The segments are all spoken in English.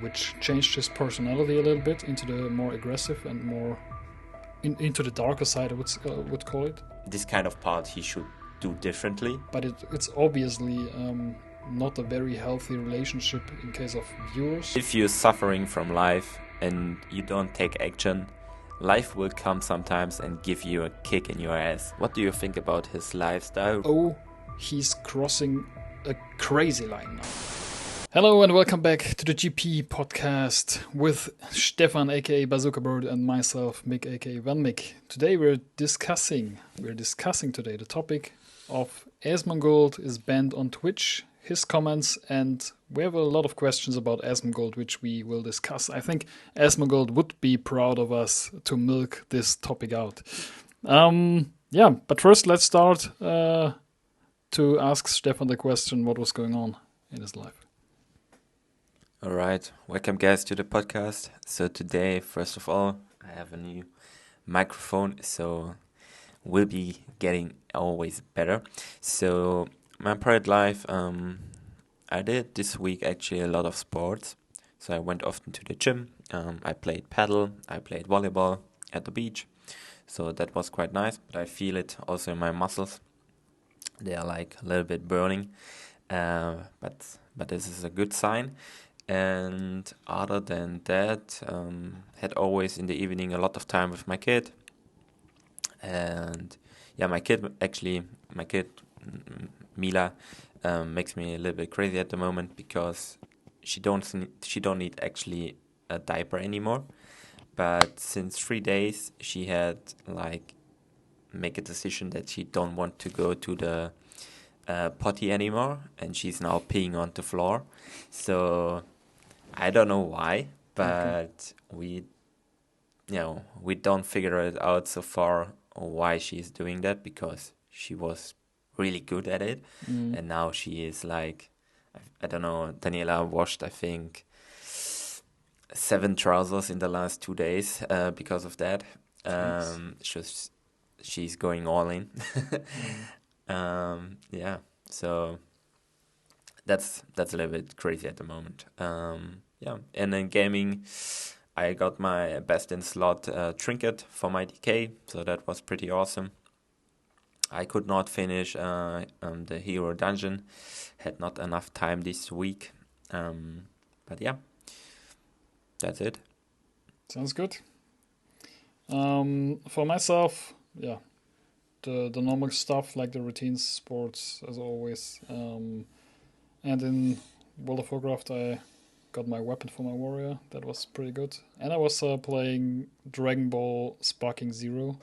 which changed his personality a little bit into the more aggressive and more into the darker side, I would call it. This kind of part he should do differently. But it's obviously not a very healthy relationship in case of viewers. If you're suffering from life and you don't take action, life will come sometimes and give you a kick in your ass. What do you think about his lifestyle? Oh, he's crossing a crazy line now. Hello and welcome back to the GP podcast with Stefan aka Bazooka Bird and myself Mick aka Van Mick. Today we're discussing today the topic of Asmongold is banned on Twitch, his comments, and we have a lot of questions about Asmongold which we will discuss. I think Asmongold would be proud of us to milk this topic out. But first let's start to ask Stefan the question, what was going on in his life. All right, welcome guys to the podcast. So today, first of all, I have a new microphone, so we'll be getting always better. So my private life, I did this week actually a lot of sports. So I went often to the gym. I played paddle, I played volleyball at the beach. So that was quite nice, but I feel it also in my muscles. They are like a little bit burning, but this is a good sign. And other than that, had always in the evening a lot of time with my kid. And yeah, my kid Mila makes me a little bit crazy at the moment because she don't need actually a diaper anymore. But since 3 days, she had like make a decision that she don't want to go to the potty anymore, and she's now peeing on the floor. So I don't know why, but we don't figure it out so far why she's doing that, because she was really good at it. And now she is like, I don't know, Daniela washed, I think, 7 trousers in the last 2 days because of that. She's going all in. So that's a little bit crazy at the moment. And in gaming, I got my best in slot trinket for my DK, so that was pretty awesome. I could not finish the hero dungeon, had not enough time this week, but yeah, that's it. Sounds good. For myself, the normal stuff like the routines, sports as always, and in World of Warcraft I got my weapon for my warrior. That was pretty good. And I was playing Dragon Ball Sparking Zero.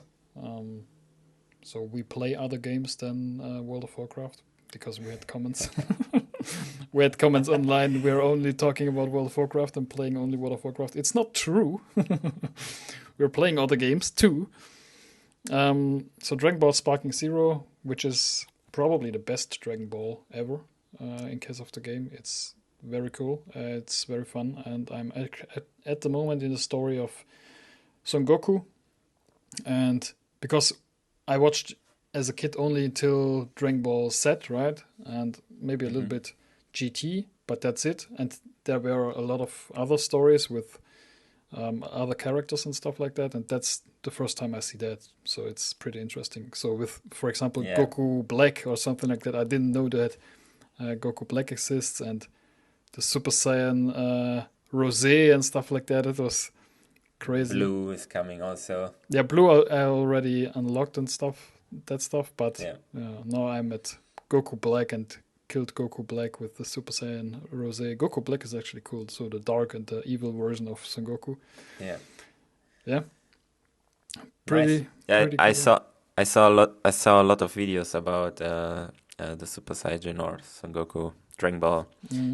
So we play other games than World of Warcraft because we had comments. We had comments online. We're only talking about World of Warcraft and playing only World of Warcraft. It's not true. We're playing other games too. So Dragon Ball Sparking Zero, which is probably the best Dragon Ball ever in case of the game. It's very cool. It's very fun, and I'm at the moment in the story of Son Goku. And because I watched as a kid only until Dragon Ball Z, right? And maybe a little bit GT, but that's it. And there were a lot of other stories with other characters and stuff like that. And that's the first time I see that. So it's pretty interesting. So with, for example, Goku Black or something like that, I didn't know that Goku Black exists, and the Super Saiyan Rosé and stuff like that. It was crazy. Blue is coming also. Yeah, Blue I already unlocked and stuff. But now I'm at Goku Black and killed Goku Black with the Super Saiyan Rosé. Goku Black is actually cool. So the dark and the evil version of Son Goku. Yeah. Pretty. Yeah, pretty I cool. saw a lot of videos about the Super Saiyan or Son Goku Dragon Ball.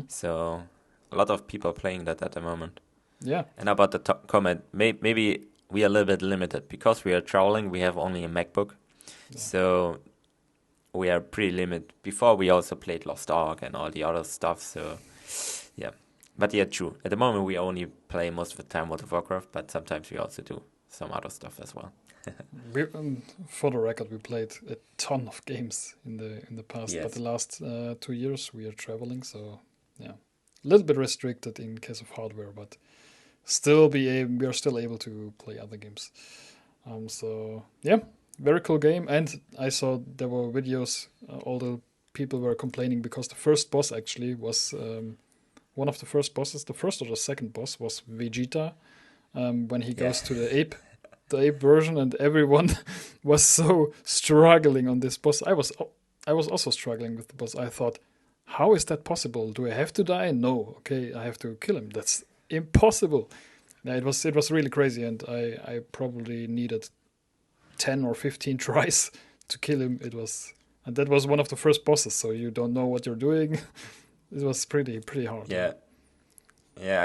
So a lot of people playing that at the moment. Yeah. And about the comment, maybe we are a little bit limited because we are traveling. We have only a MacBook, so we are pretty limited. Before we also played Lost Ark and all the other stuff. So yeah, but yeah, true. At the moment we only play most of the time World of Warcraft, but sometimes we also do some other stuff as well. For the record, we played a ton of games in the past, but the last 2 years we are traveling, so yeah. a little bit restricted in case of hardware, but still we are still able to play other games. So yeah, very cool game. And I saw there were videos. All the people were complaining because the first boss actually was one of the first bosses. The first or the second boss was Vegeta when he Yeah. goes to the ape version, and everyone was so struggling on this boss. I was also struggling with the boss. I thought, how is that possible? Do I have to die? No. Okay, I have to kill him. That's impossible. Yeah, it was really crazy, and I probably needed 10 or 15 tries to kill him. And that was one of the first bosses, so you don't know what you're doing. It was pretty hard. Yeah. Yeah,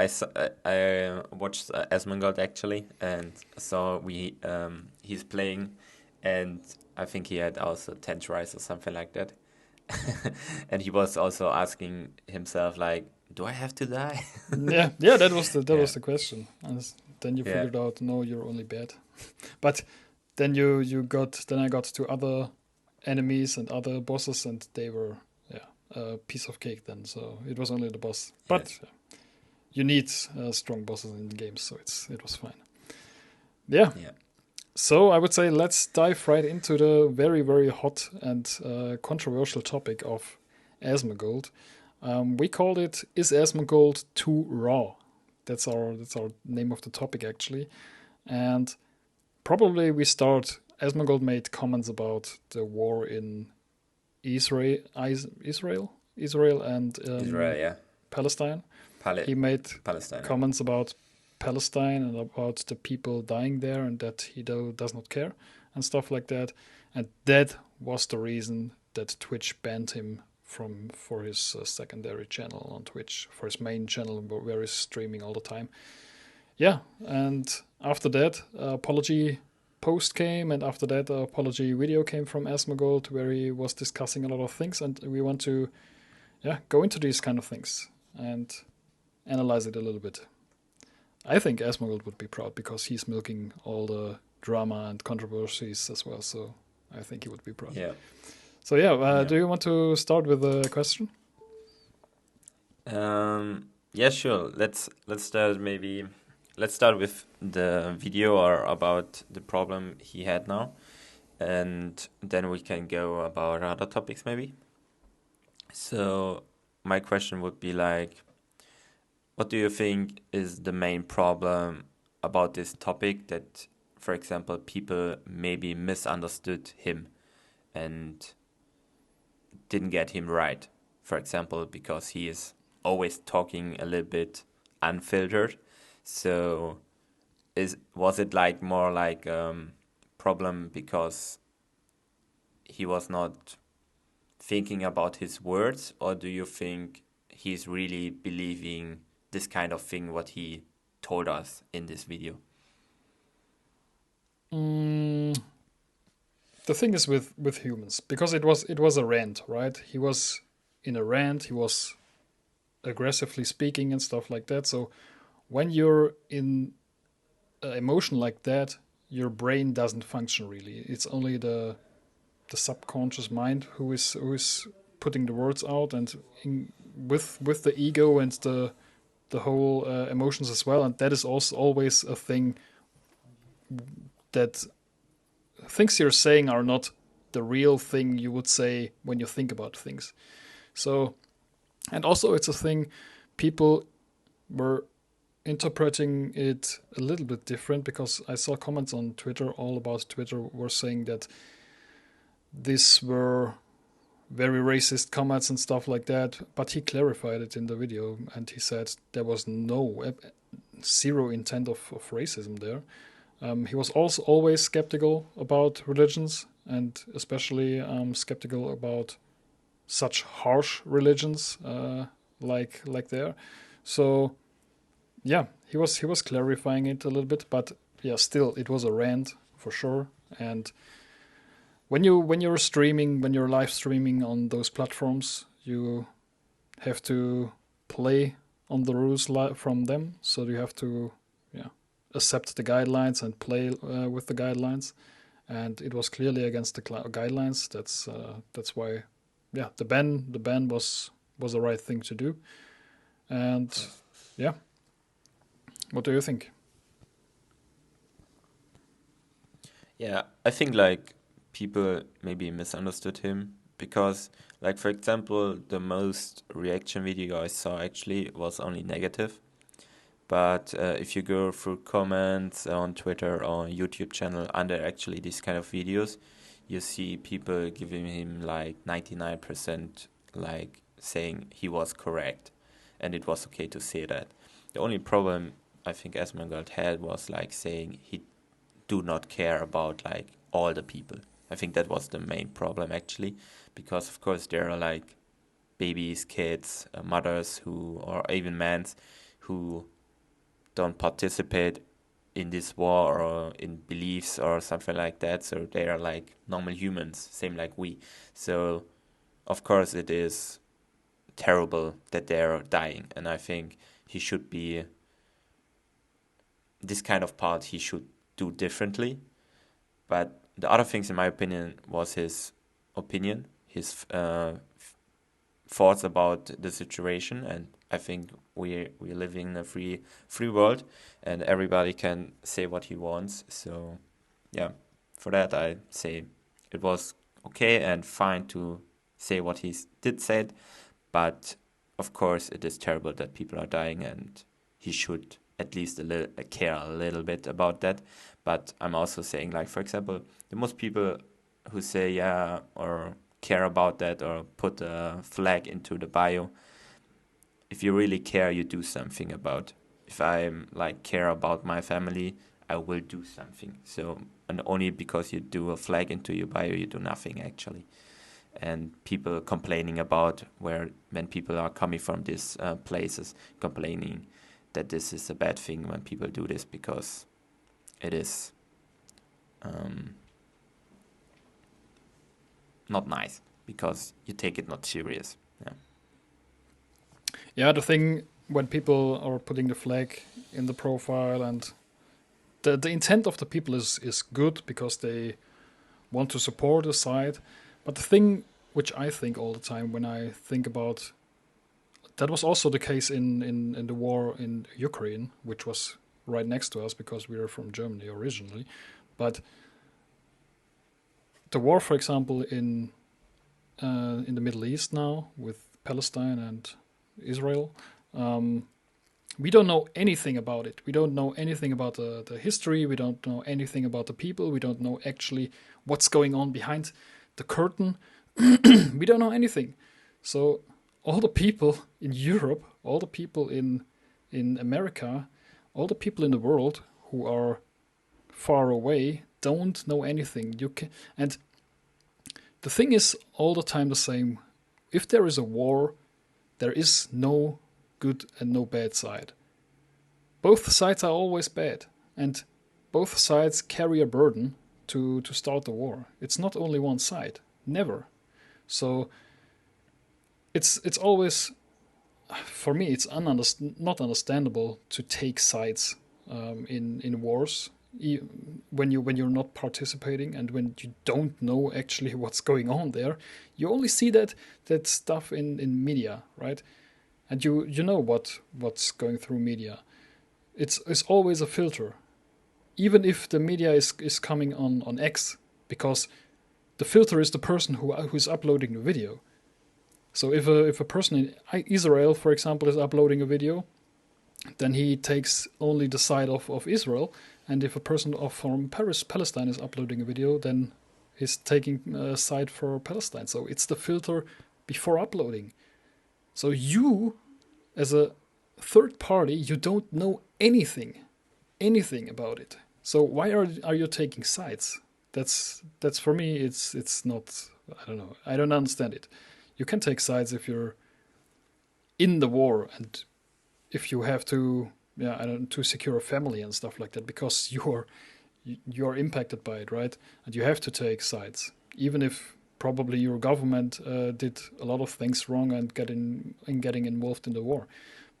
I watched Asmongold actually, and saw he's playing, and I think he had also 10 tries or something like that. And he was also asking himself like, do I have to die? Yeah, that Yeah. was the question. And then you Yeah. figured out, no, you're only bad. But then I got to other enemies and other bosses, and they were a piece of cake then. So it was only the boss. Yeah. But you need strong bosses in the games, so it was fine. Yeah. Yeah. So I would say let's dive right into the very very hot and controversial topic of Asmongold. We called it "Is Asmongold too raw?" That's our name of the topic actually, and probably we start. Asmongold made comments about the war in Israel and Israel, yeah. Palestine. Pal- He made Palestine, yeah. comments about Palestine and about the people dying there, and that he does not care and stuff like that. And that was the reason that Twitch banned him for his secondary channel on Twitch, for his main channel where he's streaming all the time. Yeah, and after that, apology post came, and after that, apology video came from Asmongold where he was discussing a lot of things, and we want to go into these kind of things and analyze it a little bit. I think Asmongold would be proud because he's milking all the drama and controversies as well. So I think he would be proud. Yeah. So yeah, Yeah. do you want to start with a question? Yeah, sure. Let's start with the video or about the problem he had now, and then we can go about other topics maybe. So my question would be like, what do you think is the main problem about this topic that, for example, people maybe misunderstood him and didn't get him right? For example, because he is always talking a little bit unfiltered. So was it like more like problem because he was not thinking about his words, or do you think he's really believing this kind of thing what he told us in this video? The thing is with humans, because it was a rant, right? He was in a rant. He was aggressively speaking and stuff like that. So when you're in emotion like that, your brain doesn't function really. It's only the subconscious mind who is putting the words out, and with the ego and the whole emotions as well. And that is also always a thing, that things you're saying are not the real thing you would say when you think about things. So, and also it's a thing people were interpreting it a little bit different, because I saw comments on Twitter, all about Twitter, were saying that these were very racist comments and stuff like that. But he clarified it in the video, and he said there was zero intent of racism there. He was also always skeptical about religions, and especially skeptical about such harsh religions like there. So yeah, he was clarifying it a little bit, but yeah, still it was a rant for sure. And when you're streaming, when you're live streaming on those platforms, you have to play on the rules from them. So you have to accept the guidelines and play with the guidelines. And it was clearly against the guidelines. That's why, the ban was the right thing to do. And yeah, what do you think? Yeah, I think like people maybe misunderstood him because, like, for example, the most reaction video I saw actually was only negative. But if you go through comments on Twitter or YouTube channel under actually these kind of videos, you see people giving him like 99% like saying he was correct and it was okay to say that. The only problem I think Asmongold had was like saying he do not care about like all the people. I think that was the main problem actually, because of course there are like babies, kids, mothers who, or even men who don't participate in this war or in beliefs or something like that. So they are like normal humans, same like we. So of course it is terrible that they are dying, and I think he should be this kind of part he should do differently. But the other things, in my opinion, was his opinion, his thoughts about the situation, and I think we're living in a free world, and everybody can say what he wants. So yeah, for that I say it was okay and fine to say what he did said, but of course it is terrible that people are dying, and he should at least a little care a little bit about that. But I'm also saying, like, for example, the most people who say yeah or care about that or put a flag into the bio, if you really care, you do something about. If I like care about my family, I will do something. So, and only because you do a flag into your bio, you do nothing actually. And people complaining about where when people are coming from these places, complaining that this is a bad thing when people do this, because it is um, not nice, because you take it not serious. Yeah. Yeah, the thing when people are putting the flag in the profile, and the intent of the people is good because they want to support a side. But the thing which I think all the time when I think about that was also the case in the war in Ukraine, which was right next to us because we are from Germany originally. But the war, for example, in the Middle East now with Palestine and Israel, we don't know anything about it. We don't know anything about the history. We don't know anything about the people. We don't know actually what's going on behind the curtain. We don't know anything. So all the people in Europe, all the people in America, all the people in the world who are far away don't know anything. And the thing is all the time the same. If there is a war, there is no good and no bad side. Both sides are always bad, and both sides carry a burden to start the war. It's not only one side, never. So it's always, for me, it's not understandable to take sides in wars when you're not participating and when you don't know actually what's going on there. You only see that stuff in media, right? And you know what's going through media. It's always a filter, even if the media is coming on X, because the filter is the person who's uploading the video. So if a person in Israel, for example, is uploading a video, then he takes only the side of Israel. And if a person from Palestine is uploading a video, then he's taking a side for Palestine. So it's the filter before uploading. So you, as a third party, you don't know anything about it. So why are you taking sides? That's for me. It's not. I don't know. I don't understand it. You can take sides if you're in the war and if you have to, yeah, I don't, to secure a family and stuff like that, because you're impacted by it, right? And you have to take sides, even if probably your government did a lot of things wrong and getting involved in the war.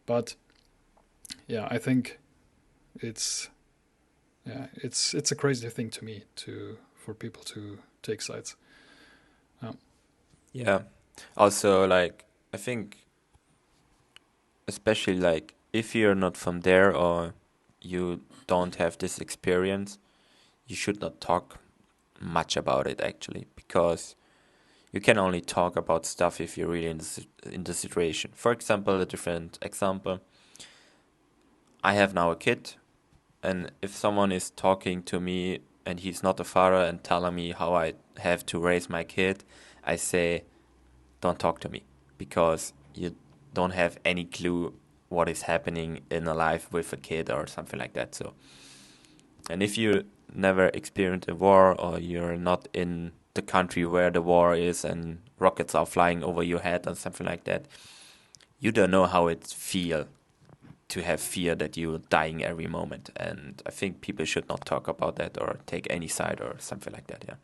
But yeah, I think it's it's a crazy thing to me to for people to take sides. Yeah. Also, like, I think especially like if you're not from there or you don't have this experience, you should not talk much about it actually, because you can only talk about stuff if you're really in the situation. For example, a different example, I have now a kid, and if someone is talking to me and he's not a father and telling me how I have to raise my kid, I say, don't talk to me, because you don't have any clue what is happening in a life with a kid or something like that. So, and if you never experienced a war or you're not in the country where the war is and rockets are flying over your head or something like that, you don't know how it feels to have fear that you're dying every moment. And I think people should not talk about that or take any side or something like that. Yeah.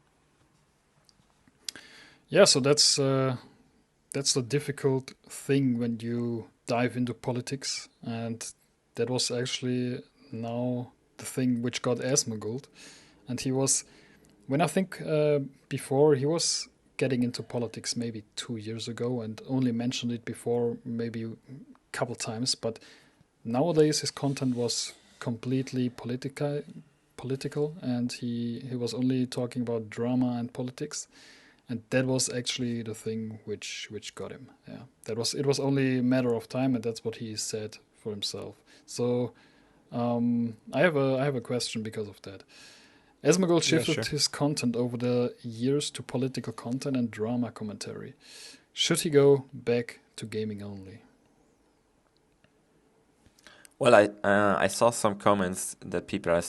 Yeah, so that's the difficult thing when you dive into politics, and that was actually now the thing which got Asmongold. And he was, when I think before, he was getting into politics maybe 2 years ago and only mentioned it before maybe a couple times, but nowadays his content was completely political, and he was only talking about drama and politics, and that was actually the thing which got him. Yeah, that was, it was only a matter of time, and that's what he said for himself. So I have a question because of that. Asmongold Yeah, shifted sure. his content over the years to political content and drama commentary. Should he go back to gaming only? Well, I saw some comments that people are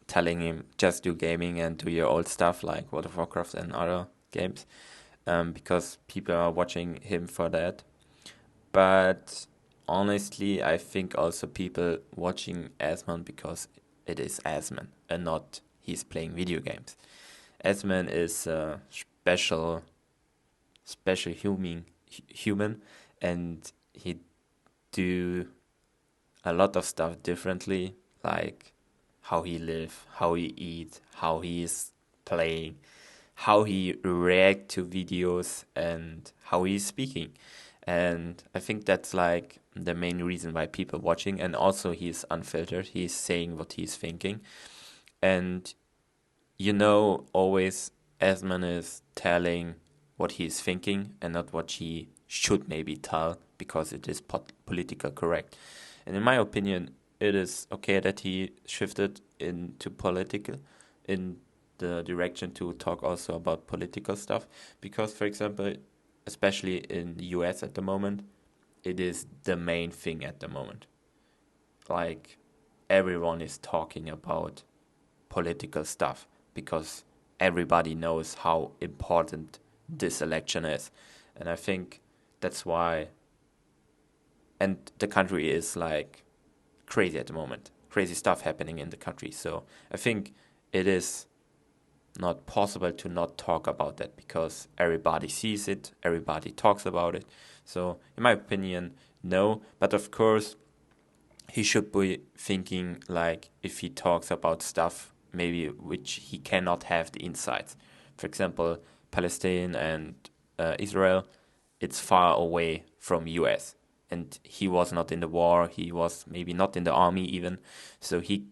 telling him just do gaming and do your old stuff like World of Warcraft and other games, because people are watching him for that. But honestly, I think also people watching Asmon because it is Asmon and not he's playing video games. Asmon is a special human, and he do a lot of stuff differently, like how he live, how he eat, how he is playing, how he react to videos, and how he's speaking. And I think that's like the main reason why people watching. And also he's unfiltered. He's saying what he's thinking. And always Asman is telling what he's thinking and not what he should maybe tell because it is political correct. And in my opinion, it is okay that he shifted into political, in the direction to talk also about political stuff. Because, for example, especially in the US at the moment, it is the main thing at the moment. Like, everyone is talking about political stuff because everybody knows how important this election is. And I think that's why, and the country is like crazy at the moment, crazy stuff happening in the country. So I think it is not possible to not talk about that because everybody sees it, everybody talks about it. So, in my opinion, no. But of course, he should be thinking like if he talks about stuff maybe which he cannot have the insights. For example, Palestine and Israel, it's far away from US, and he was not in the war. He was maybe not in the army even, so he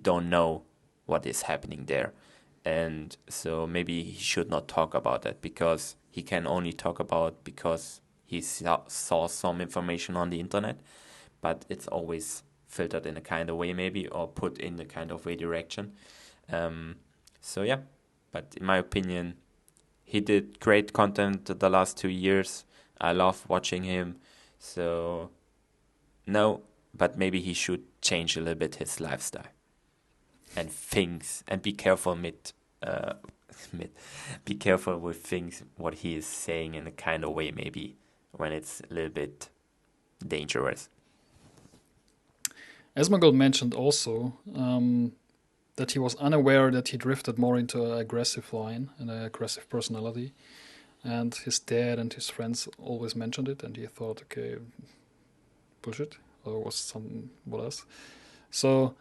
don't know what is happening there, and so maybe he should not talk about that because he can only talk about because he saw some information on the internet, but it's always filtered in a kind of way maybe or put in a kind of way direction. Um, so yeah, but in my opinion, he did great content the last 2 years. I love watching him. So no, but maybe he should change a little bit his lifestyle and things and be careful uh, be careful with things what he is saying in a kind of way maybe when it's a little bit dangerous. Asmongold mentioned also that he was unaware that he drifted more into an aggressive line and an aggressive personality. And his dad and his friends always mentioned it, and he thought, okay, bullshit, or was some what else? So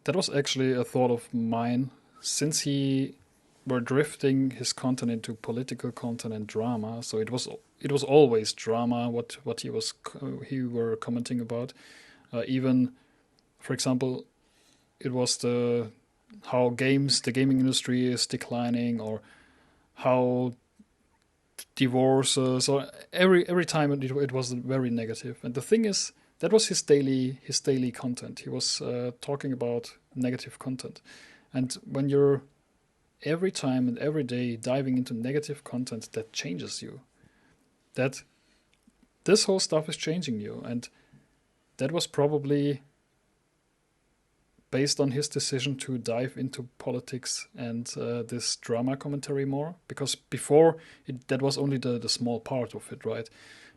that was actually a thought of mine, since he were drifting his content into political content and drama. So it was always drama what he were commenting about. Even, for example, it was how the gaming industry is declining, or how divorces, or every time it was very negative. And the thing is, that was his daily content. He was talking about negative content, and when you're every time and every day diving into negative content, that changes you. That this whole stuff is changing you, and that was probably based on his decision to dive into politics and this drama commentary more, because before that was only the small part of it, right?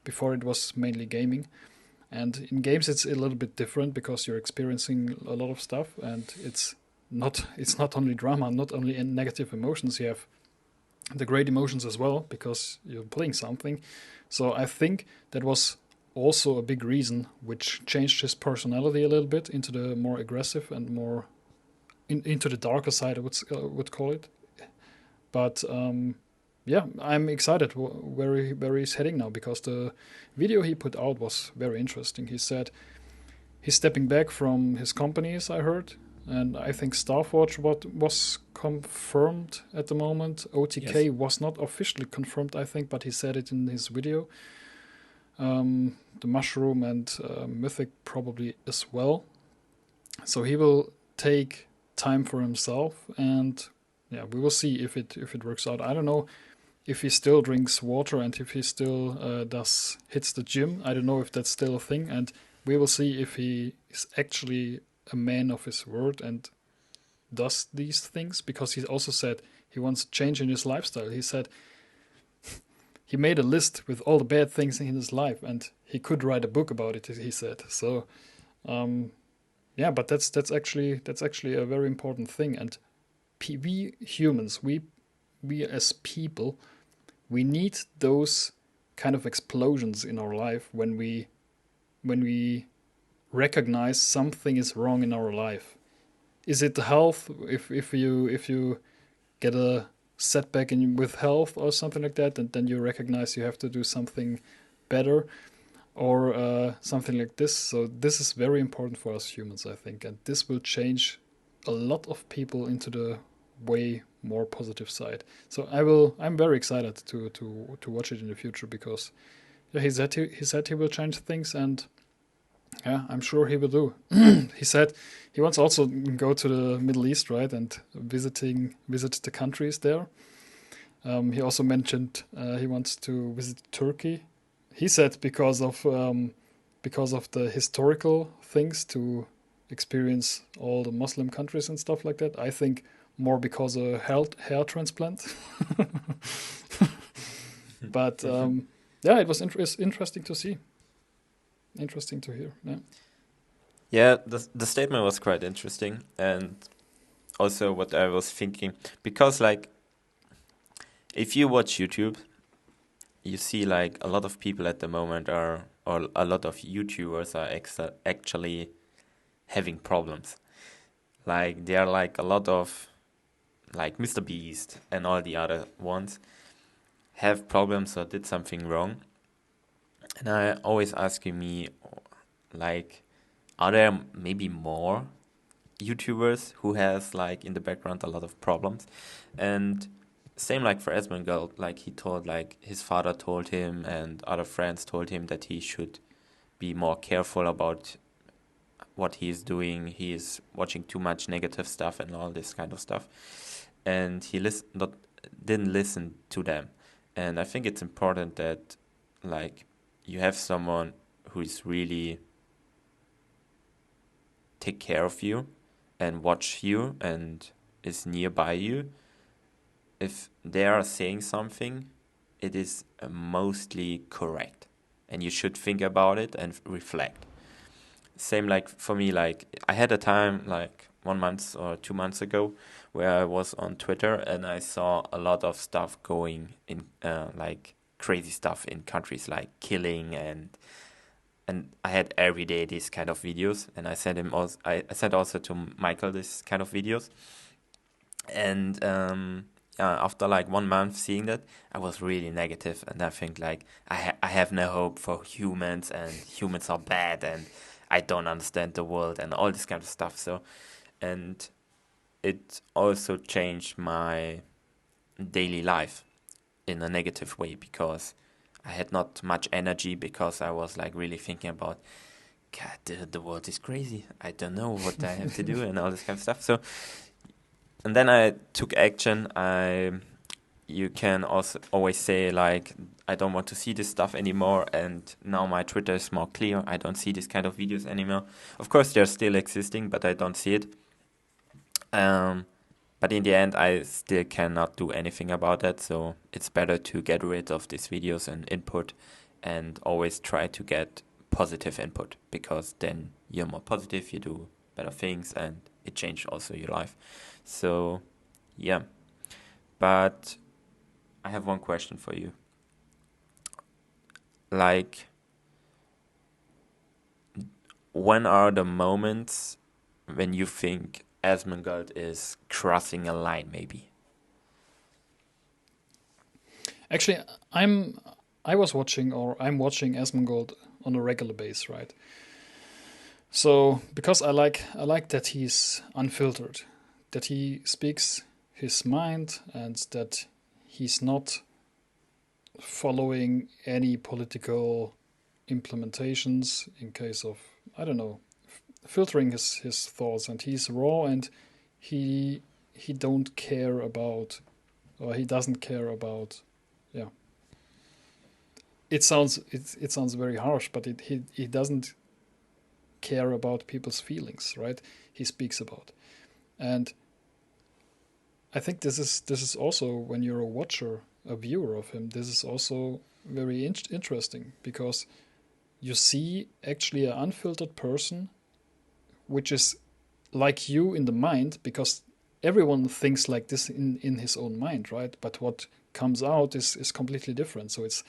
Before it was mainly gaming, and in games it's a little bit different because you're experiencing a lot of stuff, and it's not only drama, not only in negative emotions. You have the great emotions as well because you're playing something. So I think that was also a big reason which changed his personality a little bit into the more aggressive and more into the darker side, I would call it. But yeah, I'm excited where he's heading now, because the video he put out was very interesting. He said he's stepping back from his companies, I heard, and I think Starforge was confirmed at the moment. OTK Yes. was not officially confirmed, I think, but he said it in his video. The Mushroom and Mythic probably as well. So he will take time for himself, and yeah, we will see if it works out. I don't know if he still drinks water and if he still hits the gym. I don't know if that's still a thing, and we will see if he is actually a man of his word and does these things, because he also said he wants change in his lifestyle. He said he made a list with all the bad things in his life, and he could write a book about it. He said so. Yeah, but that's actually a very important thing. And we humans, we as people, we need those kind of explosions in our life when we recognize something is wrong in our life. Is it the health? If you get a setback with health or something like that, and then you recognize you have to do something better, or something like this. So this is very important for us humans, I think, and this will change a lot of people into the way more positive side. So I'm very excited to watch it in the future, because yeah, he said he will change things, and yeah, I'm sure he will do. He said he wants also go to the Middle East, right, and visit the countries there. He also mentioned he wants to visit Turkey. He said because of the historical things, to experience all the Muslim countries and stuff like that. I think more because of hair transplant. But yeah, it was interesting to see, interesting to hear. Yeah. Yeah, the statement was quite interesting, and also what I was thinking, because like if you watch YouTube, you see like a lot of people at the moment are, or a lot of YouTubers are actually having problems. Like there are like a lot of like Mr. Beast and all the other ones have problems or did something wrong. And I always asking me like, are there maybe more YouTubers who has like in the background a lot of problems? And same like for Asmongold, like he told, like his father told him and other friends told him that he should be more careful about what he is doing. He is watching too much negative stuff and all this kind of stuff, and he didn't listen to them. And I think it's important that like you have someone who is really take care of you and watch you and is nearby you. If they are saying something, it is mostly correct, and you should think about it and reflect. Same like for me, like I had a time like 1 month or 2 months ago where I was on Twitter and I saw a lot of stuff going in, like crazy stuff in countries like killing, and I had every day these kind of videos, and I sent him I sent also to Michael this kind of videos, and after like 1 month seeing that, I was really negative, and I think like I have no hope for humans, and humans are bad, and I don't understand the world, and all this kind of stuff. So, and it also changed my daily life in a negative way, because I had not much energy, because I was like really thinking about, God, the world is crazy. I don't know what I have to do and all this kind of stuff. So, and then I took action. You can also always say like, I don't want to see this stuff anymore, and now my Twitter is more clear. I don't see this kind of videos anymore. Of course, they're still existing, but I don't see it. But in the end, I still cannot do anything about that. So it's better to get rid of these videos and input, and always try to get positive input, because then you're more positive, you do better things, and it changes also your life. So, yeah. But I have one question for you. Like, when are the moments when you think Asmongold is crossing a line, maybe? Actually, I'm watching Asmongold on a regular basis, right? So because I like that he's unfiltered, that he speaks his mind, and that he's not following any political implementations in case of, I don't know, filtering his thoughts, and he's raw, and he don't care about, or he doesn't care about, yeah, it sounds very harsh, but he doesn't care about people's feelings, right? He speaks about. And I think this is also, when you're a watcher, a viewer of him, this is also very interesting, because you see actually an unfiltered person, which is like you in the mind, because everyone thinks like this in his own mind, right? But what comes out is completely different. So it's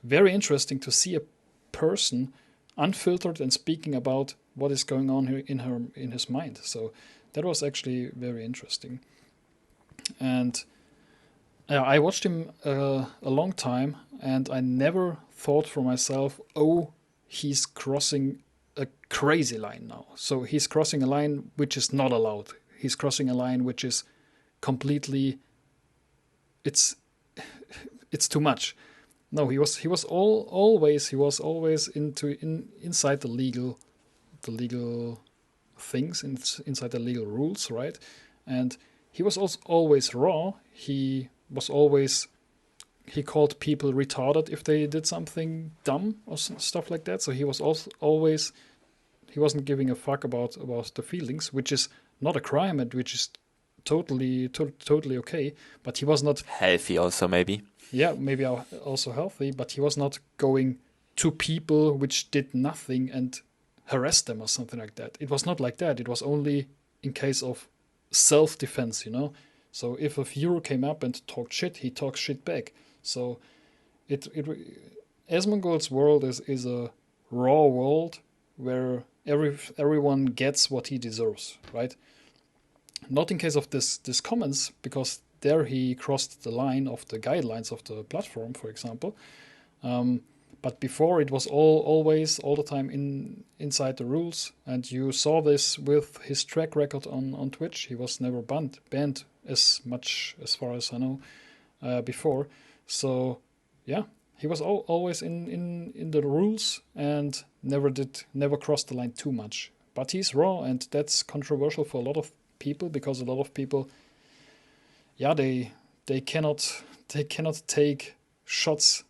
very interesting to see a person unfiltered and speaking about what is going on here in his mind. So that was actually very interesting. And I watched him a long time, and I never thought for myself, oh, he's crossing a crazy line now. So he's crossing a line which is not allowed. He's crossing a line which is completely, it's it's too much. No, he was always inside the legal things, inside the legal rules, right? And he was also always raw. He called people retarded if they did something dumb or stuff like that. So he was also always, he wasn't giving a fuck about the feelings, which is not a crime, and which is totally okay. But he was not Healthy also, maybe. yeah, maybe also healthy, but he was not going to people which did nothing and harass them or something like that. It was not like that. It was only in case of self-defense, you know. So if a viewer came up and talked shit, he talks shit back. So it Asmongold's world is a raw world where everyone gets what he deserves, right? Not in case of this comments, because there he crossed the line of the guidelines of the platform, for example. But before, it was always all the time inside the rules, and you saw this with his track record on Twitch. He was never banned as much, as far as I know, before. So yeah, he was always in the rules, and never crossed the line too much. But he's raw, and that's controversial for a lot of people, because a lot of people, yeah, they cannot take shots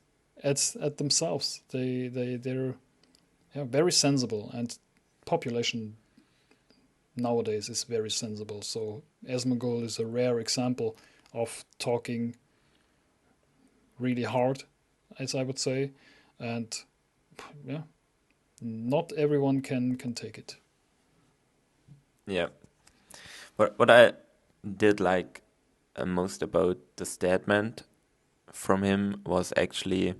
at themselves. They're very sensible, and population nowadays is very sensible. So Asmongold is a rare example of talking really hard, as I would say, and yeah, not everyone can take it. Yeah. What I did like most about the statement from him was actually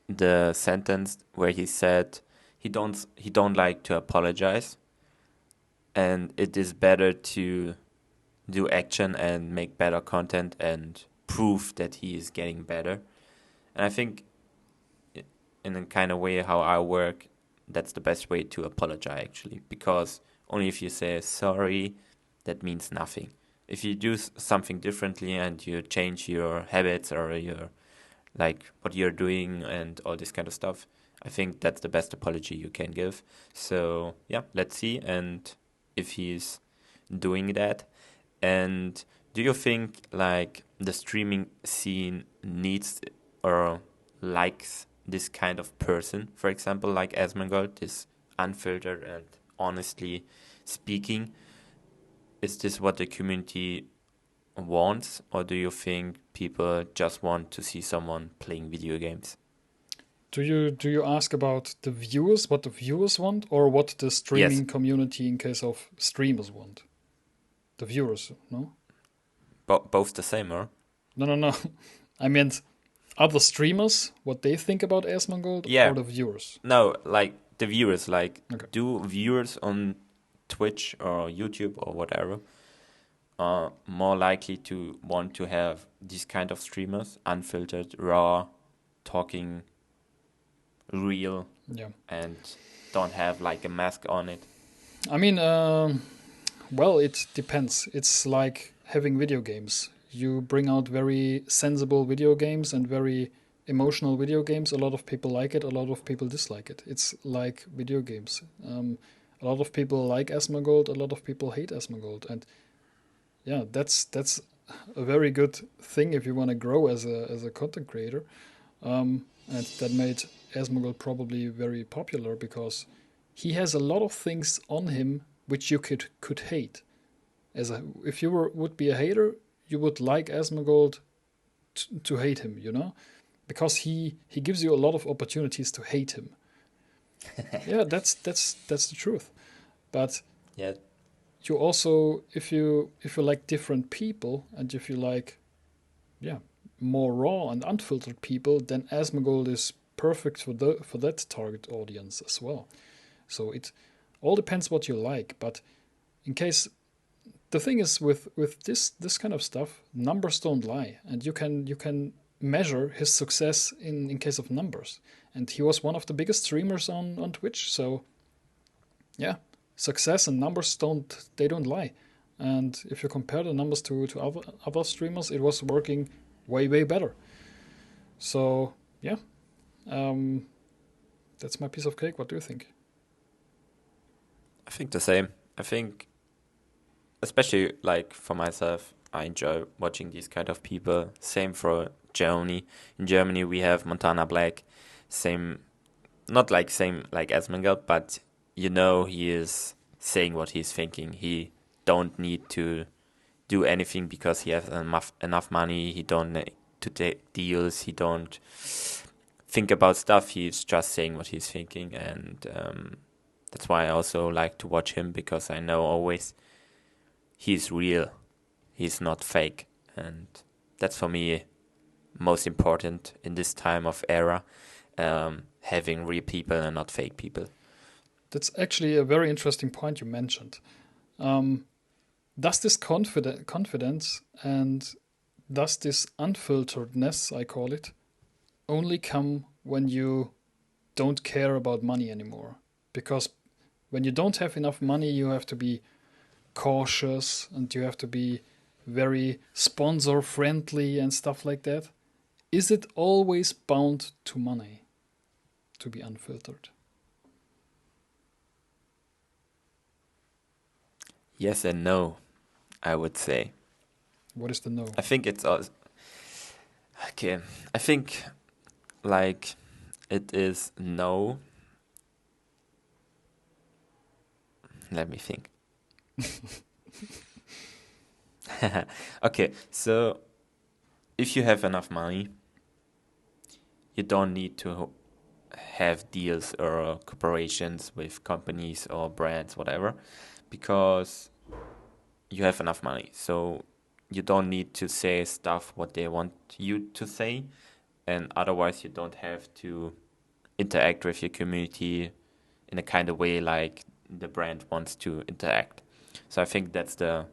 the sentence where he said he don't like to apologize, and it is better to do action and make better content and prove that he is getting better. And I think in a kind of way how I work, that's the best way to apologize actually, because only if you say sorry, that means nothing. If you do something differently and you change your habits or your like what you're doing and all this kind of stuff, I think that's the best apology you can give. So yeah, let's see and if he's doing that. And do you think like the streaming scene needs or likes this kind of person, for example, like Asmongold, this unfiltered and honestly speaking? Is this what the community wants, or do you think people just want to see someone playing video games? Do you ask about the viewers, what the viewers want, or what the Yes, streaming community in case of streamers want? The viewers, no? both the same, or? No, no, no. I meant other streamers, what they think about Asmongold, Yeah, or the viewers. no, like the viewers, like Okay. do viewers on Twitch or YouTube or whatever are more likely to want to have these kind of streamers, unfiltered, raw, talking real, Yeah. and don't have like a mask on it. I mean, well, it depends. It's like having video games. You bring out very sensible video games and very emotional video games. A lot of people like it, a lot of people dislike it. It's like video games. A lot of people like Asmongold, a lot of people hate Asmongold. And yeah, that's a very good thing if you want to grow as a content creator. And that made Asmongold probably very popular because he has a lot of things on him which you could hate. If you would be a hater, you would like Asmongold to hate him, because he gives you a lot of opportunities to hate him. Yeah, that's the truth. But Yeah, you also, if you like different people and if you like, yeah, more raw and unfiltered people, then Asmongold is perfect for that target audience as well. So it all depends what you like. But in case the thing is with this kind of stuff, numbers don't lie, and you can measure his success in case of numbers. And he was one of the biggest streamers on Twitch. So yeah, success and numbers don't lie. And if you compare the numbers to other streamers, it was working way better. So yeah, um, that's my piece of cake. What do you think? I think the same. I think, especially like for myself, I enjoy watching these kind of people. Same for Germany. In Germany, we have Montana Black. Same, not like same like Asmongold, but he is saying what he's thinking. He don't need to do anything because he has enough money. He don't need to take deals. He don't think about stuff. He's just saying what he's thinking, and that's why I also like to watch him, because I know always he's real. He's not fake, and that's for me most important in this time of era. Having real people and not fake people. That's actually a very interesting point you mentioned. Um, does this confidence and does this unfilteredness, I call it, only come when you don't care about money anymore? Because when you don't have enough money, you have to be cautious and you have to be very sponsor friendly and stuff like that. Is it always bound to money to be unfiltered? Yes and no, I would say. What is the no? I think it's also, okay. I think like it is no. Let me think. Okay, so if you have enough money, you don't need to have deals or cooperations with companies or brands, whatever, because you have enough money. So you don't need to say stuff what they want you to say, and otherwise you don't have to interact with your community in a kind of way like the brand wants to interact. So I think that's the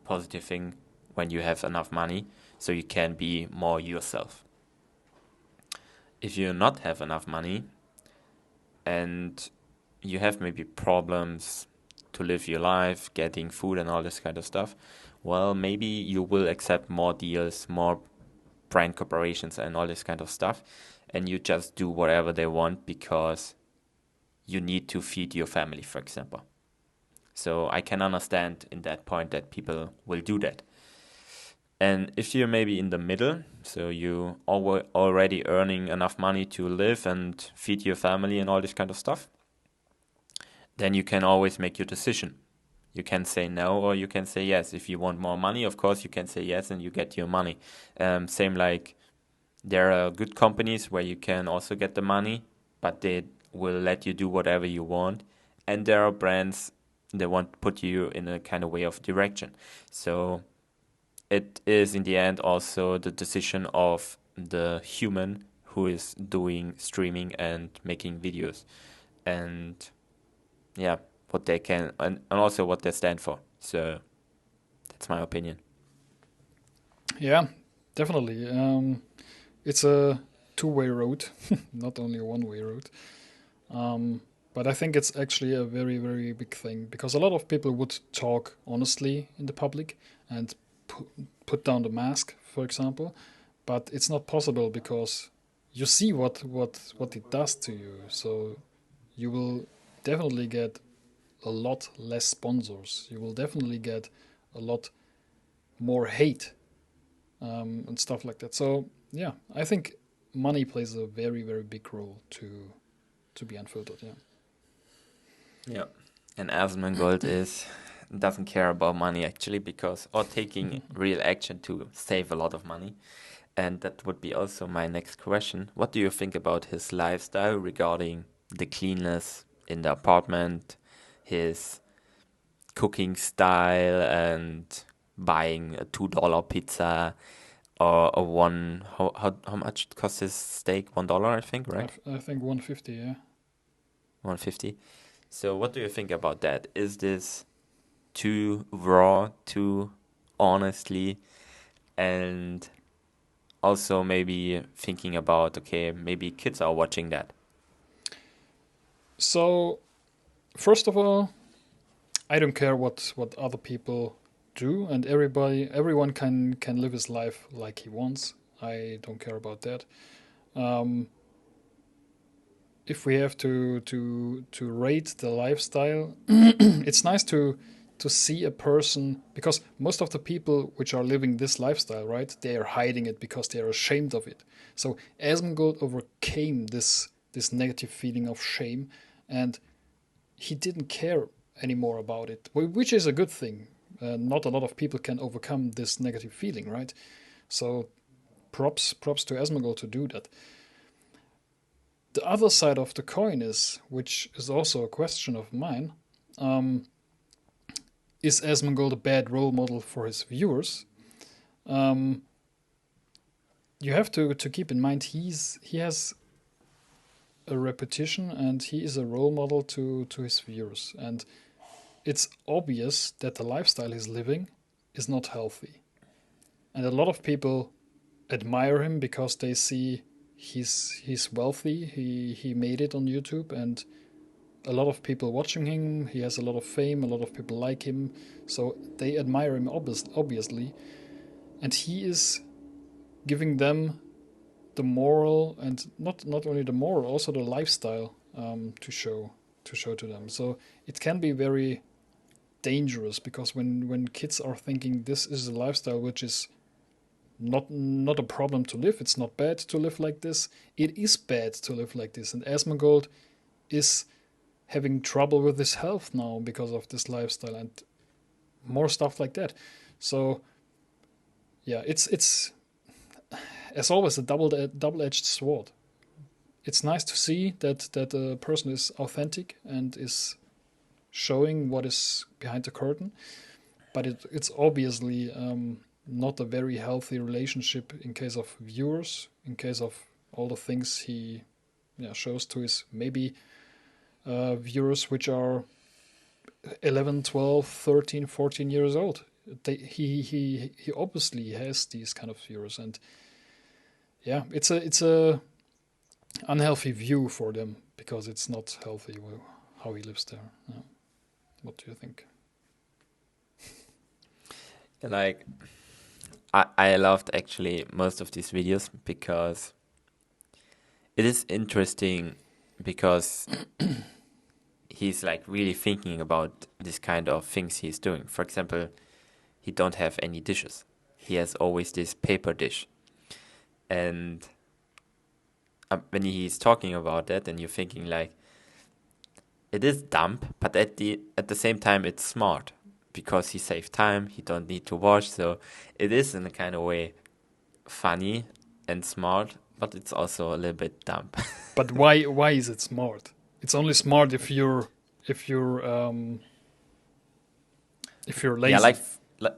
positive thing when you have enough money, so you can be more yourself. If you not have enough money and you have maybe problems to live your life, getting food and all this kind of stuff, well, maybe you will accept more deals, more brand corporations and all this kind of stuff, and you just do whatever they want because you need to feed your family, for example. So I can understand in that point that people will do that. And if you're maybe in the middle, so you already earning enough money to live and feed your family and all this kind of stuff, then you can always make your decision. You can say no or you can say yes. If you want more money, of course, you can say yes and you get your money. Same like there are good companies where you can also get the money, but they will let you do whatever you want. And there are brands that want to put you in a kind of way of direction. So it is in the end also the decision of the human who is doing streaming and making videos. And yeah, what they can and also what they stand for. So that's my opinion. Yeah, definitely. It's a two-way road, not only a one-way road. But I think it's actually a very, very big thing because a lot of people would talk honestly in the public and put down the mask, for example, but it's not possible because you see what it does to you. So you will definitely get a lot less sponsors. You will definitely get a lot more hate and stuff like that. So yeah, I think money plays a very, very big role to be unfiltered. Yeah. Yeah. And Asmongold is doesn't care about money actually because or taking real action to save a lot of money. And that would be also my next question. What do you think about his lifestyle regarding the cleanness in the apartment, his cooking style and buying a $2 pizza or a one how much costs his steak? $1 I think, right? I think 150. Yeah. 150. So what do you think about that? Is this too raw, too honestly, and also maybe thinking about okay, maybe kids are watching that. So first of all, I don't care what other people do, and everyone can live his life like he wants. I don't care about that. Um, if we have to rate the lifestyle, it's nice to see a person because most of the people which are living this lifestyle, right, they are hiding it because they are ashamed of it. So Asmongold overcame this negative feeling of shame, and he didn't care anymore about it, which is a good thing. Not a lot of people can overcome this negative feeling, right? So props to Asmongold to do that. The other side of the coin is, which is also a question of mine, is Asmongold a bad role model for his viewers? Um, you have to keep in mind he has a reputation and he is a role model to his viewers, and it's obvious that the lifestyle he's living is not healthy, and a lot of people admire him because they see he's wealthy, he made it on YouTube, and a lot of people watching him, he has a lot of fame, a lot of people like him, so they admire him obviously, and he is giving them the moral, and not only the moral, also the lifestyle to show to them. So it can be very dangerous because when kids are thinking this is a lifestyle which is not a problem to live, it's not bad to live like this, it is bad to live like this. And Asmongold is having trouble with his health now because of this lifestyle and more stuff like that. So yeah, it's as always a double-edged sword. It's nice to see that a person is authentic and is showing what is behind the curtain, but it's obviously not a very healthy relationship in case of viewers, in case of all the things he shows to his maybe viewers which are 11, 12, 13, 14 years old. he obviously has these kind of viewers, and yeah, it's a unhealthy view for them because it's not healthy how he lives there. Yeah. What do you think? Like, I loved actually most of these videos because it is interesting because he's like really thinking about this kind of things he's doing. For example, he don't have any dishes. He has always this paper dish. And when he's talking about that, and you're thinking like, it is dumb, but at the same time, it's smart because he saved time. He don't need to wash, so it is in a kind of way funny and smart, but it's also a little bit dumb. But why is it smart? It's only smart if you're um if you're Yeah, lazy. like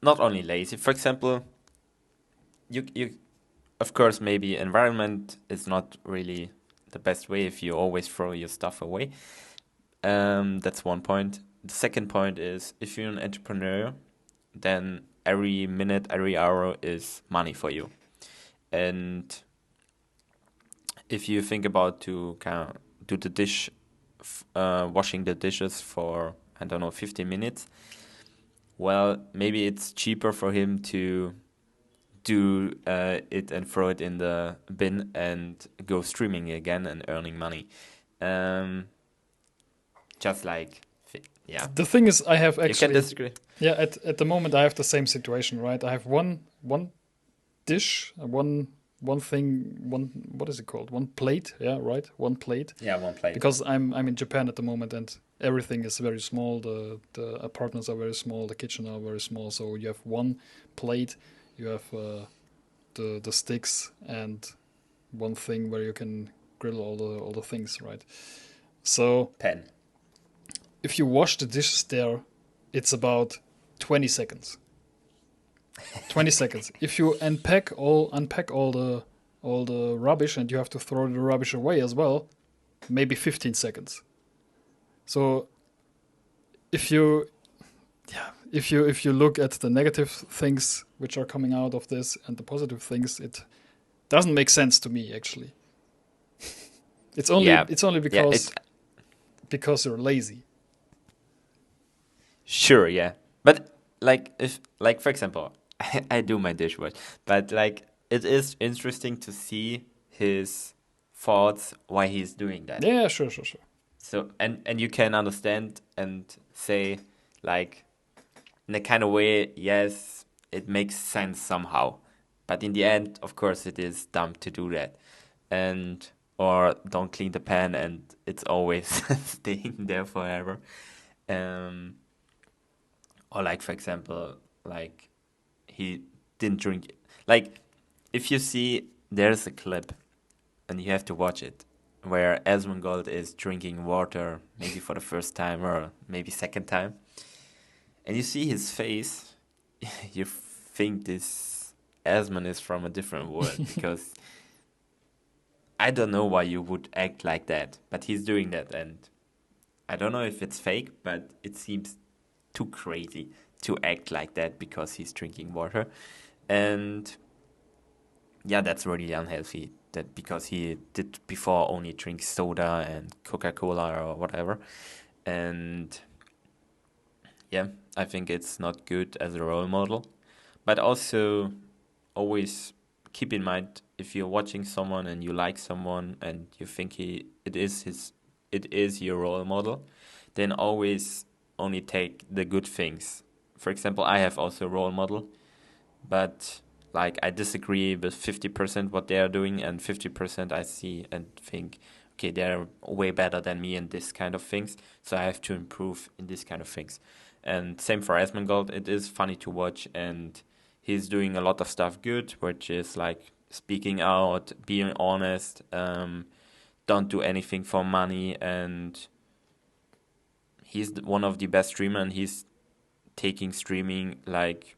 not only lazy. For example, you of course maybe environment is not really the best way if you always throw your stuff away. That's one point. The second point is if you're an entrepreneur, then every minute, every hour is money for you. And if you think about to kind of do the washing the dishes for, I don't know, 15 minutes, well, maybe it's cheaper for him to do it and throw it in the bin and go streaming again and earning money. Um, just like, yeah, The thing is, I have you can actually, disagree. yeah, at the moment I have the same situation, right? I have one dish, one thing, one, what is it called? One plate, yeah, right? One plate. Yeah, one plate. Because I'm in Japan at the moment and everything is very small. The apartments are very small, the kitchen are very small. So you have one plate, you have the sticks and one thing where you can grill all the things, right? So Pen. if you wash the dishes there, it's about 20 seconds. 20 seconds. If you unpack all the rubbish and you have to throw the rubbish away as well, maybe 15 seconds. So if you if you look at the negative things which are coming out of this and the positive things, it doesn't make sense to me actually. Yeah, It's only yeah, it because you're lazy. sure, yeah. But like if like for example, I do my dishwash, but like it is interesting to see his thoughts why he's doing that. Yeah, sure. So and you can understand and say like in a kind of way, yes, it makes sense somehow. But in the end, of course, it is dumb to do that. And or don't clean the pan and it's always staying there forever. Um, or like for example, like he didn't drink. Like if you see, there's a clip and you have to watch it where Asmongold is drinking water, maybe for the first time or maybe second time, and you see his face, you think this Asmon is from a different world because I don't know why you would act like that, but he's doing that, and I don't know if it's fake, but it seems too crazy to act like that because he's drinking water, and yeah, that's really unhealthy. That because he did before only drink soda and Coca-Cola or whatever, and yeah, I think it's not good as a role model. But also, always keep in mind if you're watching someone and you like someone and you think it is your role model, then always only take the good things. For example, I have also a role model, but like I disagree with 50% what they are doing and 50% I see and think, okay, they're way better than me in this kind of things, so I have to improve in this kind of things. And same for Asmongold, it is funny to watch and he's doing a lot of stuff good, which is like speaking out, being honest, don't do anything for money, and he's one of the best streamer and he's taking streaming like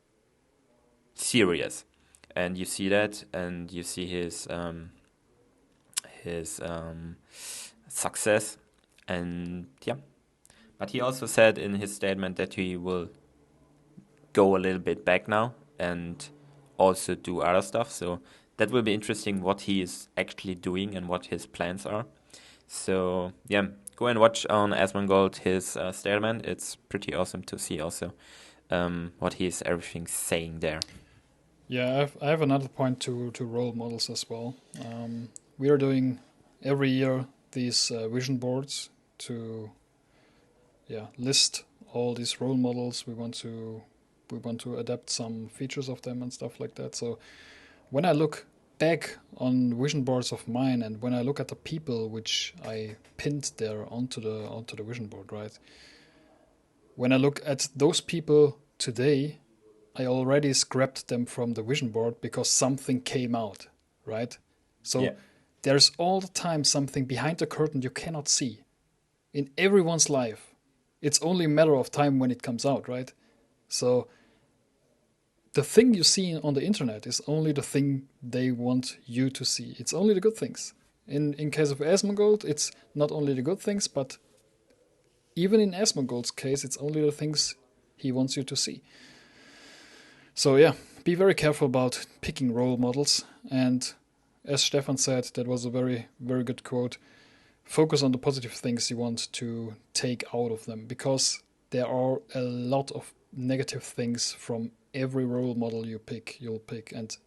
serious, and you see that, and you see his success, and yeah. But he also said in his statement that he will go a little bit back now and also do other stuff. So that will be interesting what he is actually doing and what his plans are. So yeah, go and watch on Asmongold his statement. It's pretty awesome to see also what he is everything saying there. Yeah, I have another point to role models as well. We are doing every year these vision boards to list all these role models. We want to adapt some features of them and stuff like that. So when I look back on vision boards of mine, and when I look at the people which I pinned there onto the vision board, right? When I look at those people today, I already scrapped them from the vision board because something came out, right? So Yeah. there's all the time something behind the curtain you cannot see in everyone's life. It's only a matter of time when it comes out, right? So the thing you see on the internet is only the thing they want you to see. It's only the good things. In case of Asmongold, it's not only the good things, but even in Asmongold's case, it's only the things he wants you to see. So yeah, be very careful about picking role models. And as Stefan said, that was a very, very good quote. Focus on the positive things you want to take out of them, because there are a lot of negative things from every role model you'll pick, and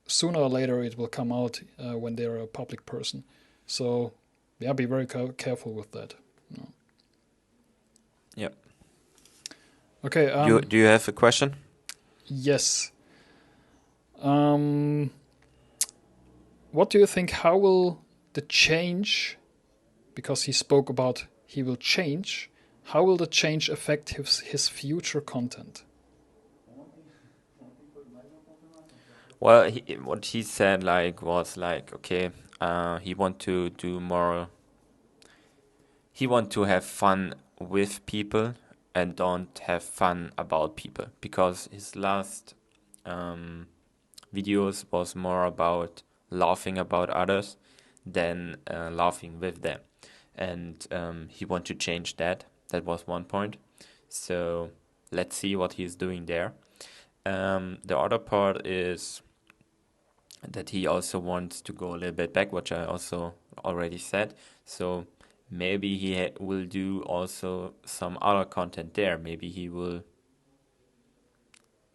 sooner or later it will come out when they're a public person. So yeah, be very careful with that. No. Yeah. Okay. Do you have a question? Yes. What do you think? How will the change? Because he spoke about he will change. How will the change affect his future content? Well, what he said was okay, he want to do more. He want to have fun with people and don't have fun about people, because his last videos was more about laughing about others than laughing with them, and he want to change that. That was one point. So let's see what he's doing there. The other part is that he also wants to go a little bit back, which I also already said. So maybe he will do also some other content there. Maybe he will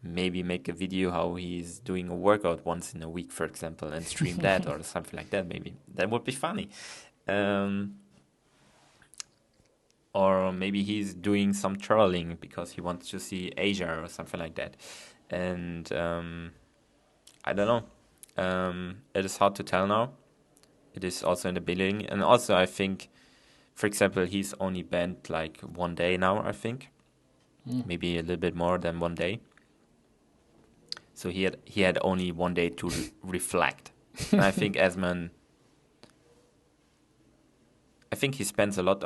make a video how he's doing a workout once in a week, for example, and stream that or something like that. Maybe that would be funny. Or maybe he's doing some traveling because he wants to see Asia or something like that. And I don't know. It is hard to tell now. It is also in the beginning. And also, I think, for example, he's only banned like 1 day now, I think. Maybe a little bit more than 1 day. So he had only 1 day to reflect. And I think Asmon, I think he spends a lot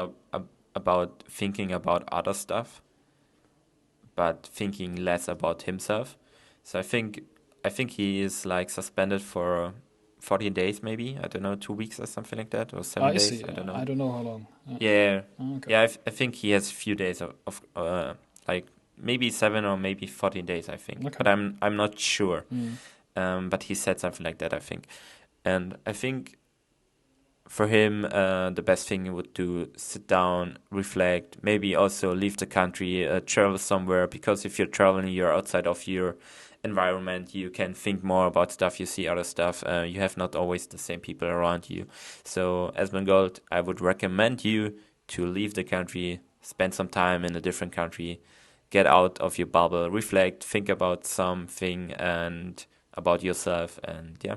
about thinking about other stuff, but thinking less about himself. So I think he is like suspended for 14 days, maybe. I don't know, 2 weeks or something like that, or 7 I days. see. I don't know. I don't know how long. Yeah, Okay. yeah. I think he has a few days of like maybe 7 or maybe 14 days. I think, Okay. but I'm not sure. But he said something like that, I think, and I think for him the best thing would do sit down, reflect, maybe also leave the country, travel somewhere, because if you're traveling, you're outside of your environment, you can think more about stuff, you see other stuff, you have not always the same people around you. So Asmongold, I would recommend you to leave the country, spend some time in a different country, get out of your bubble, reflect, think about something and about yourself. And yeah,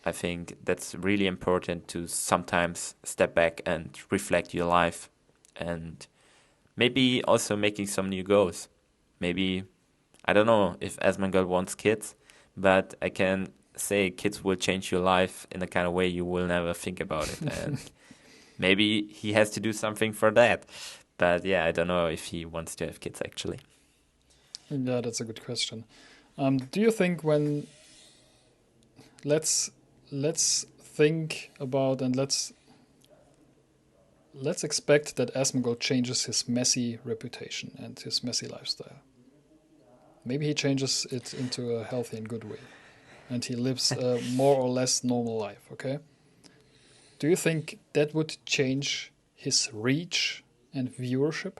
I think that's really important to sometimes step back and reflect your life, and maybe also making some new goals. Maybe, I don't know if Asmongold wants kids, but I can say kids will change your life in a kind of way you will never think about it. And maybe he has to do something for that. But yeah, I don't know if he wants to have kids actually. Yeah, that's a good question. Do you think when let's think about, and let's expect that Asmongold changes his messy reputation and his messy lifestyle. Maybe he changes it into a healthy and good way, and he lives a more or less normal life. Okay. Do you think that would change his reach and viewership?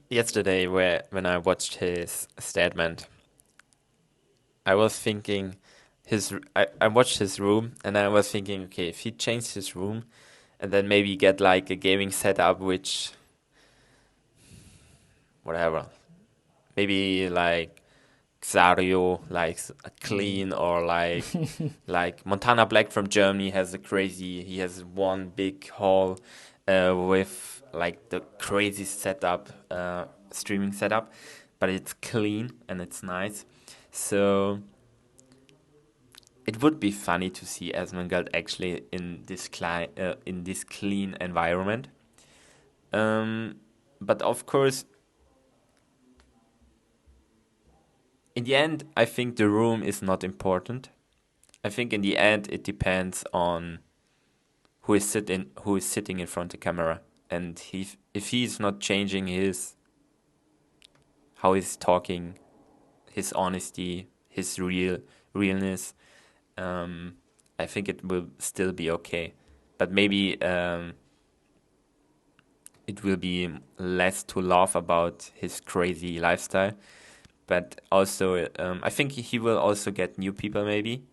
Yesterday, when I watched his statement, I was thinking I watched his room and I was thinking, okay, if he changed his room and then maybe get like a gaming setup, which whatever, maybe like Xario, like Mm. clean, or like Montana Black from Germany has a crazy. He has one big hall with like the crazy setup, streaming setup, but it's clean and it's nice. So it would be funny to see Asmongold actually in this clean environment. Um, but of course, in the end, I think the room is not important. I think in the end, it depends on who is sitting in front of the camera, and if he's not changing his how he's talking, his honesty, his realness, um, I think it will still be okay. But maybe it will be less to laugh about his crazy lifestyle. But also, I think he will also get new people maybe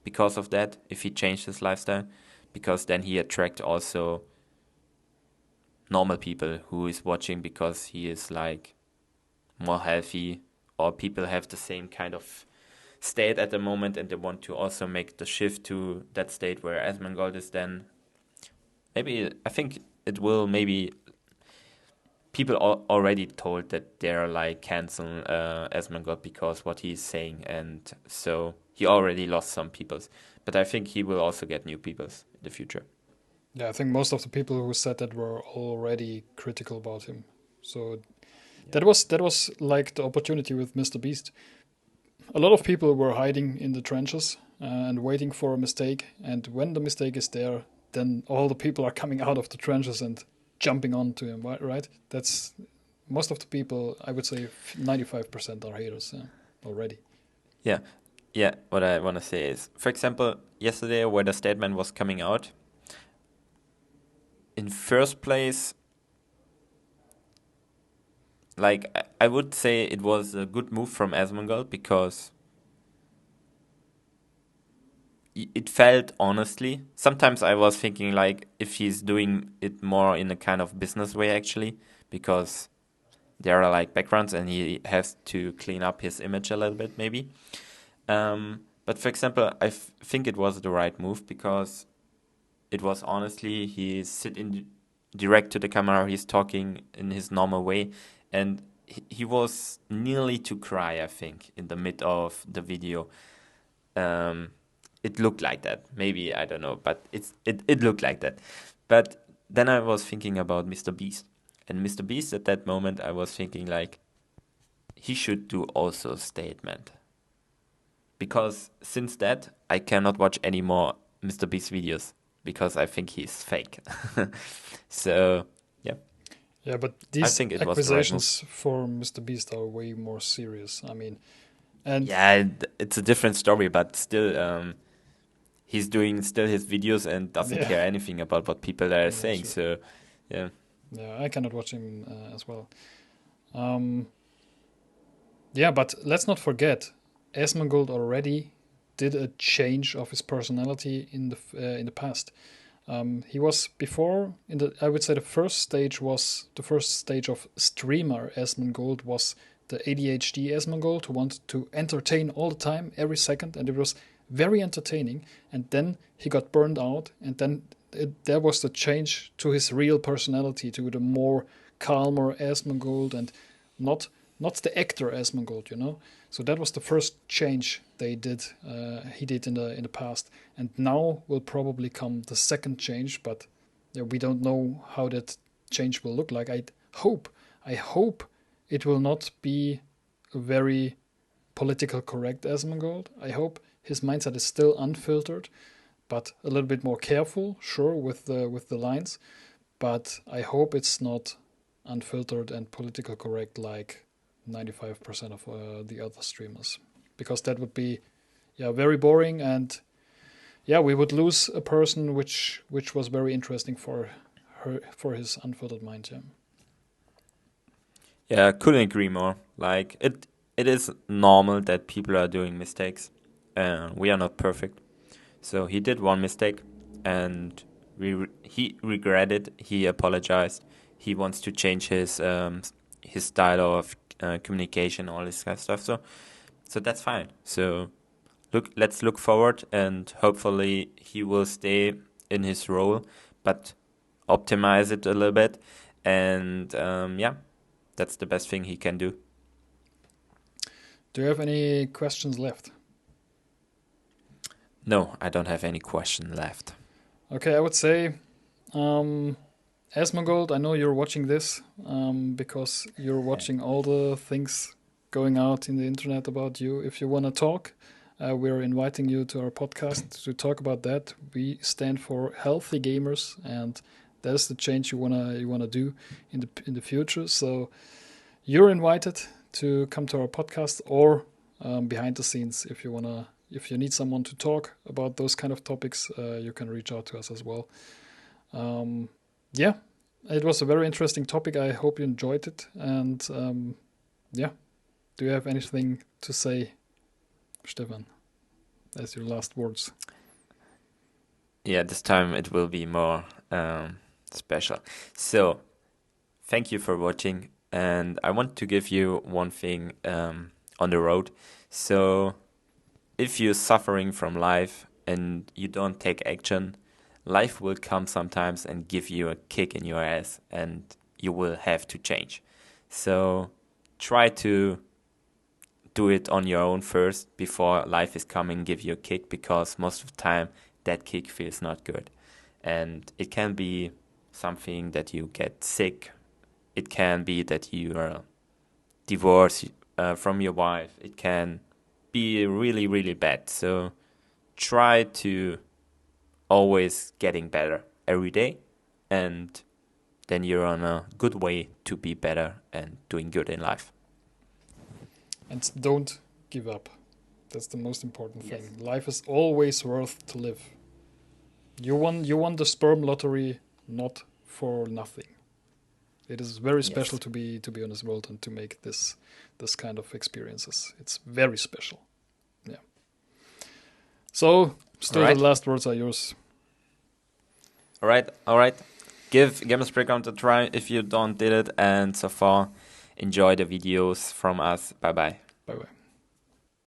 because of that if he changed his lifestyle, because then he attract also normal people who is watching because he is like more healthy, or people have the same kind of state at the moment and they want to also make the shift to that state where Asmongold is. Then maybe I think it will maybe people already told that they're like cancel Asmongold because what he's saying, and so he already lost some peoples, but I think he will also get new peoples in the future. Yeah, I think most of the people who said that were already critical about him. So Yeah. that was like the opportunity with Mr. Beast. A lot of people were hiding in the trenches and waiting for a mistake, and when the mistake is there, then all the people are coming out of the trenches and jumping onto him. Right? That's most of the people. I would say 95% are haters already. Yeah, yeah. What I want to say is, for example, yesterday when the statement was coming out, in first place, like I would say it was a good move from Asmongold because it felt honestly. Sometimes I was thinking like if he's doing it more in a kind of business way actually, because there are like backgrounds and he has to clean up his image a little bit maybe. But for example, think it was the right move because it was honestly he's sitting direct to the camera, he's talking in his normal way, and he was nearly to cry, I think, in the mid of the video. Um, it looked like that. Maybe I don't know, but it looked like that. But then I was thinking about Mr. Beast, and Mr. Beast at that moment I was thinking like he should do also a statement, because since that I cannot watch any more Mr. Beast videos because I think he's fake. So yeah, Yeah, but I these think it was the right move. accusations for Mr. Beast are way more serious. I mean, and Yeah, it's a different story, but still, he's doing still his videos and doesn't yeah, care anything about what people are yeah, saying. sure. So yeah, Yeah, I cannot watch him as well. Um, yeah, but let's not forget, Asmongold already did a change of his personality in the past. He was before in the I would say the first stage was the first stage of streamer Asmongold was the ADHD Asmongold who wanted to entertain all the time, every second, and it was very entertaining. And then he got burned out, and then there was the change to his real personality, to the more calmer Asmongold, and not not the actor Asmongold, you know. So that was the first change they did. He did in the past, and now will probably come the second change. But yeah, we don't know how that change will look like. Hope, I hope it will not be a very political correct Asmongold. I hope his mindset is still unfiltered, but a little bit more careful, sure, with the lines. But I hope it's not unfiltered and political correct like 95% of the other streamers, because that would be very boring, and we would lose a person which was very interesting for his unfiltered mind. Yeah, I couldn't agree more. Like it is normal that people are doing mistakes. We are not perfect. So he did one mistake, and he regretted. He apologized. He wants to change his style of communication, all this kind of stuff. So that's fine. So let's look forward, and hopefully he will stay in his role, but optimize it a little bit. And that's the best thing he can do. Do you have any questions left? No, I don't have any question left. Okay, I would say, Asmongold, I know you're watching this, because you're watching all the things going out in the internet about you. If you want to talk, we're inviting you to our podcast to talk about that. We stand for healthy gamers, and that is the change you wanna do in the future. So you're invited to come to our podcast, or behind the scenes, if you need someone to talk about those kind of topics, you can reach out to us as well. It was a very interesting topic. I hope you enjoyed it. And do you have anything to say, Stefan, as your last words? Yeah, this time it will be more special. So, thank you for watching. And I want to give you one thing on the road. So, if you're suffering from life and you don't take action, life will come sometimes and give you a kick in your ass, and you will have to change. So try to do it on your own first before life is coming give you a kick, because most of the time that kick feels not good. And it can be something that you get sick. It can be that you are divorced from your wife. It can be really, really bad. So try to always getting better every day, and then you're on a good way to be better and doing good in life. And don't give up. That's the most important thing. Yes. Life is always worth to live. You won the sperm lottery not for nothing. It is very special to be on this world and to make this kind of experiences. It's very special. Yeah. So still Alright. The last words are yours. All right. Give Gamers Breakdown a try if you don't did it, and so far enjoy the videos from us. Bye bye. Bye bye.